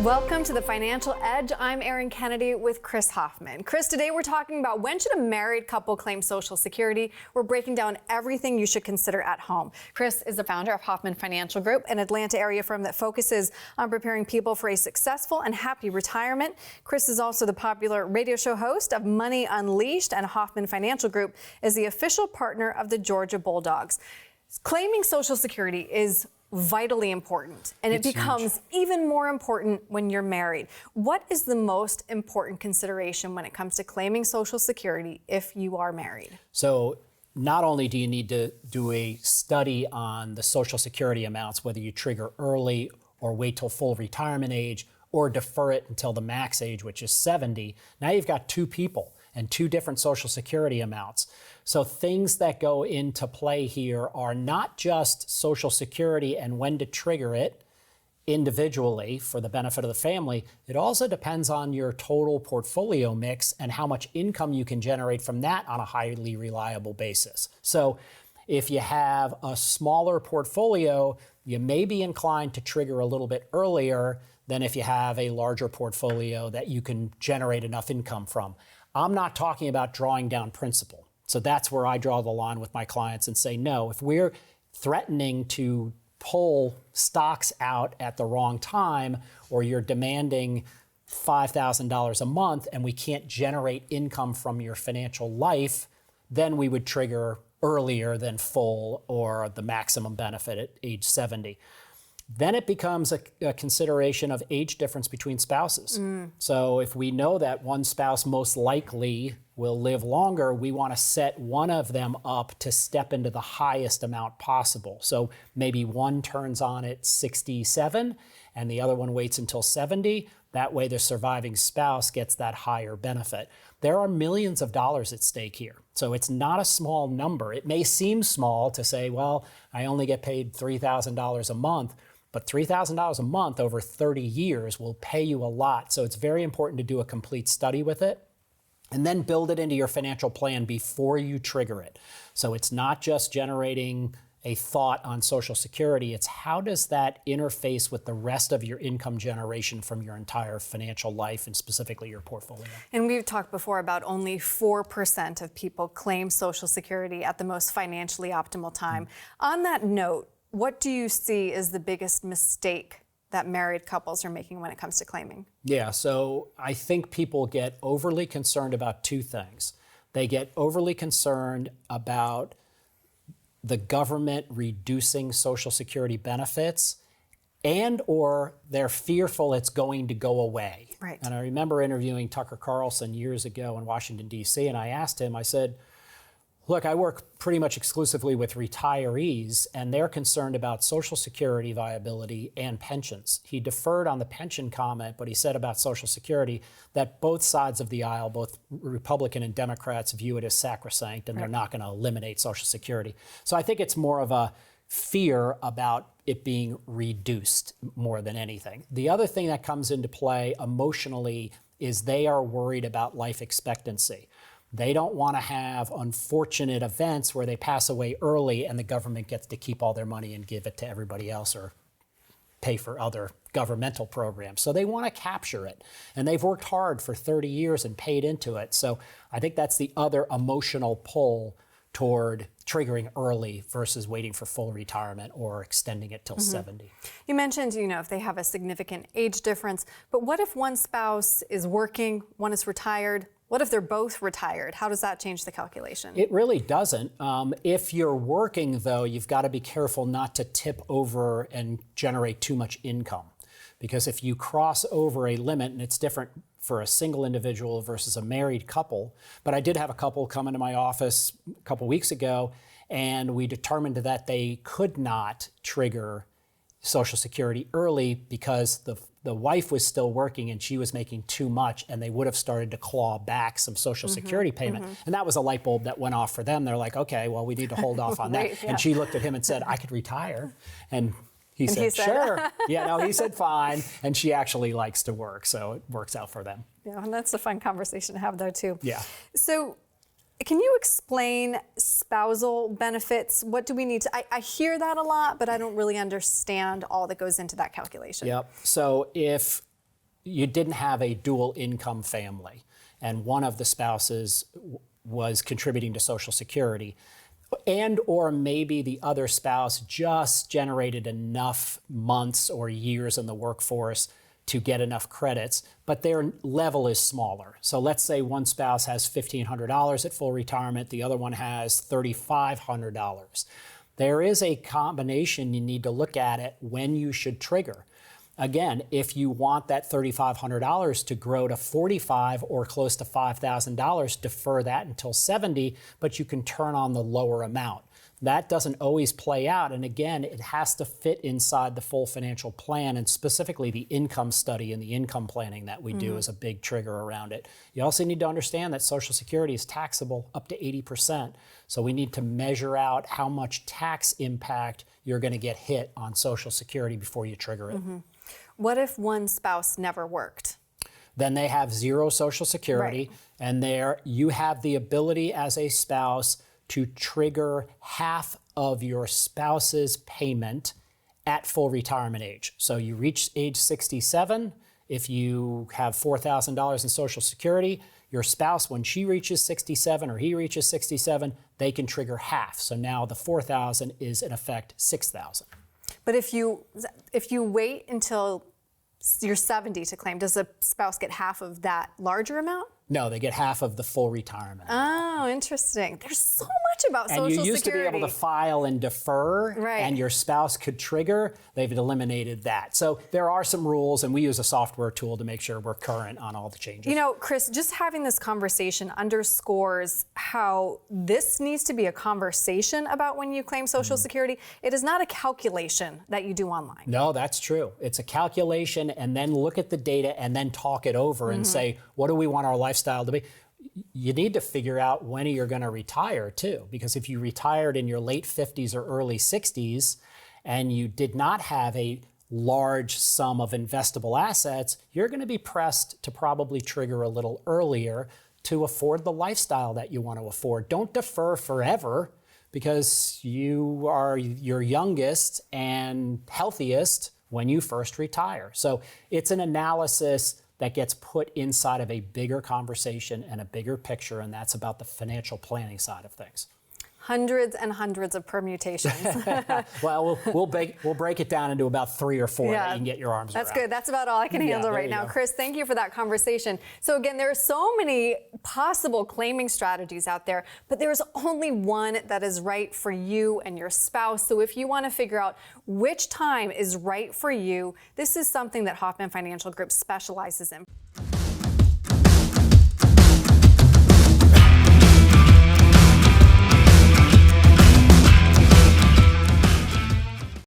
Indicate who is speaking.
Speaker 1: Welcome to the Financial Edge. I'm Erin Kennedy with Chris Hoffman. Chris, today we're talking about when should a married couple claim Social Security. We're breaking down everything you should consider at home. Chris is the founder of Hoffman Financial Group, an Atlanta area firm that focuses on preparing people for a successful and happy retirement. Chris is also the popular radio show host of Money Unleashed, and Hoffman Financial Group is the official partner of the Georgia Bulldogs. Claiming Social Security is vitally important, and it becomes even more important when you're married. What is the most important consideration when it comes to claiming Social Security if you are married?
Speaker 2: So not only do you need to do a study on the Social Security amounts, whether you trigger early or wait till full retirement age or defer it until the max age, which is 70, now you've got two people and two different Social Security amounts. So things that go into play here are not just Social Security and when to trigger it individually for the benefit of the family. It also depends on your total portfolio mix and how much income you can generate from that on a highly reliable basis. So if you have a smaller portfolio, you may be inclined to trigger a little bit earlier than if you have a larger portfolio that you can generate enough income from. I'm not talking about drawing down principal. So that's where I draw the line with my clients and say, no, if we're threatening to pull stocks out at the wrong time, or you're demanding $5,000 a month and we can't generate income from your financial life, then we would trigger earlier than full or the maximum benefit at age 70. Then it becomes a consideration of age difference between spouses. So if we know that one spouse most likely will live longer, we want to set one of them up to step into the highest amount possible. So maybe one turns on at 67 and the other one waits until 70. That way the surviving spouse gets that higher benefit. There are millions of dollars at stake here. So it's not a small number. It may seem small to say, well, I only get paid $3,000 a month. But $3,000 a month over 30 years will pay you a lot. So it's very important to do a complete study with it and then build it into your financial plan before you trigger it. So it's not just generating a thought on Social Security. It's how does that interface with the rest of your income generation from your entire financial life and specifically your portfolio.
Speaker 1: And we've talked before about only 4% of people claim Social Security at the most financially optimal time. On that note, what do you see as the biggest mistake that married couples are making when it comes to claiming?
Speaker 2: Yeah, so I think people get overly concerned about two things. They get overly concerned about the government reducing Social Security benefits, and or they're fearful it's going to go away.
Speaker 1: Right.
Speaker 2: And I remember interviewing Tucker Carlson years ago in Washington, D.C., and I asked him, I said, look, I work pretty much exclusively with retirees, and they're concerned about Social Security viability and pensions. He deferred on the pension comment, but he said about Social Security that both sides of the aisle, both Republican and Democrats, view it as sacrosanct, and they're not going to eliminate Social Security. So I think it's more of a fear about it being reduced more than anything. The other thing that comes into play emotionally is they are worried about life expectancy. They don't want to have unfortunate events where they pass away early and the government gets to keep all their money and give it to everybody else or pay for other governmental programs. So they want to capture it. And they've worked hard for 30 years and paid into it. So I think that's the other emotional pull toward triggering early versus waiting for full retirement or extending it till 70.
Speaker 1: You mentioned, if they have a significant age difference, but what if one spouse is working, one is retired? What if they're both retired? How does that change the calculation?
Speaker 2: It really doesn't. If you're working, though, you've got to be careful not to tip over and generate too much income. Because if you cross over a limit, and it's different for a single individual versus a married couple, but I did have a couple come into my office a couple weeks ago, and we determined that they could not trigger Social Security early because the wife was still working and she was making too much, and they would have started to claw back some Social Security payment. And that was a light bulb that went off for them. They're like, okay, well, we need to hold off on that.
Speaker 1: Right, yeah.
Speaker 2: And she looked at him and said, I could retire. And he said, sure. He said, fine. And she actually likes to work, so it works out for them.
Speaker 1: Yeah, and that's a fun conversation to have, though, too.
Speaker 2: Yeah.
Speaker 1: So can you explain spousal benefits? What do we need to, I hear that a lot, but I don't really understand all that goes into that calculation.
Speaker 2: Yep. So if you didn't have a dual income family and one of the spouses was contributing to Social Security, and or maybe the other spouse just generated enough months or years in the workforce to get enough credits, but their level is smaller. So let's say one spouse has $1,500 at full retirement, the other one has $3,500. There is a combination you need to look at it when you should trigger. Again, if you want that $3,500 to grow to $45,000 or close to $5,000, defer that until 70, but you can turn on the lower amount. That doesn't always play out. And again, it has to fit inside the full financial plan, and specifically the income study and the income planning that we do is a big trigger around it. You also need to understand that Social Security is taxable up to 80%. So we need to measure out how much tax impact you're going to get hit on Social Security before you trigger it.
Speaker 1: What if one spouse never worked?
Speaker 2: Then they have zero Social Security, and there you have the ability as a spouse to trigger half of your spouse's payment at full retirement age. So you reach age 67, if you have $4,000 in Social Security, your spouse, when she reaches 67 or he reaches 67, they can trigger half. So now the $4,000 is in effect $6,000.
Speaker 1: But if you wait until you're 70 to claim, does the spouse get half of that larger amount?
Speaker 2: No, they get half of the full retirement.
Speaker 1: Oh, interesting. There's so much about Social Security.
Speaker 2: And you used to be able to file and defer, and your spouse could trigger. They've eliminated that. So there are some rules, and we use a software tool to make sure we're current on all the changes.
Speaker 1: You know, Chris, just having this conversation underscores how this needs to be a conversation about when you claim Social Security. It is not a calculation that you do online.
Speaker 2: No, that's true. It's a calculation, and then look at the data and then talk it over and say, what do we want our lifestyle to be? You need to figure out when you're going to retire too, because if you retired in your late 50s or early 60s and you did not have a large sum of investable assets, you're going to be pressed to probably trigger a little earlier to afford the lifestyle that you want to afford. Don't defer forever, because you are your youngest and healthiest when you first retire. So it's an analysis that gets put inside of a bigger conversation and a bigger picture, and that's about the financial planning side of things.
Speaker 1: Hundreds and hundreds of permutations.
Speaker 2: Well, we'll break it down into about 3 or 4 that you can get your arms around.
Speaker 1: That's good. That's about all I can handle right now. Chris, thank you for that conversation. So again, there are so many possible claiming strategies out there, but there's only one that is right for you and your spouse. So if you want to figure out which time is right for you, this is something that Hoffman Financial Group specializes in.